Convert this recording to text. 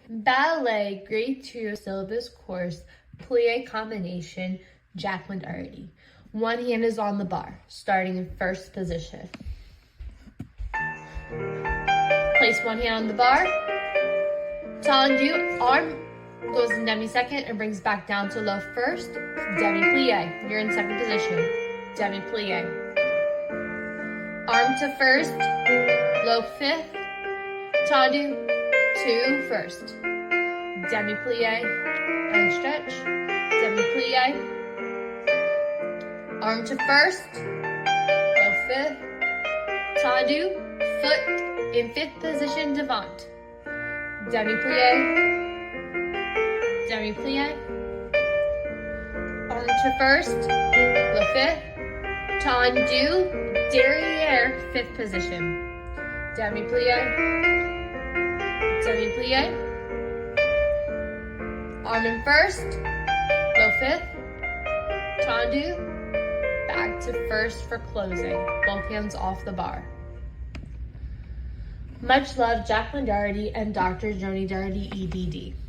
Ballet Grade 2 syllabus course, plie combination, Jacqueline Doherty. One hand is on the bar, starting in first position. Place one hand on the bar. Tendu, arm goes in demi second and brings back down to low first. Demi plie. You're in second position. Demi plie. Arm to first, low fifth. Tendu, to first. Demi plie and stretch. Demi plie. Arm to first, low fifth. Tendu, foot in fifth position, devant. Demi plie. Demi plie. Arm to first, low fifth. Tendu, derriére, fifth position. Demi plie. Demi plie. Arm in first, low fifth. Tendu, back to first for closing. Both hands off the bar. Much love, Jacqueline Doherty and Dr. Joni Doherty, EDD.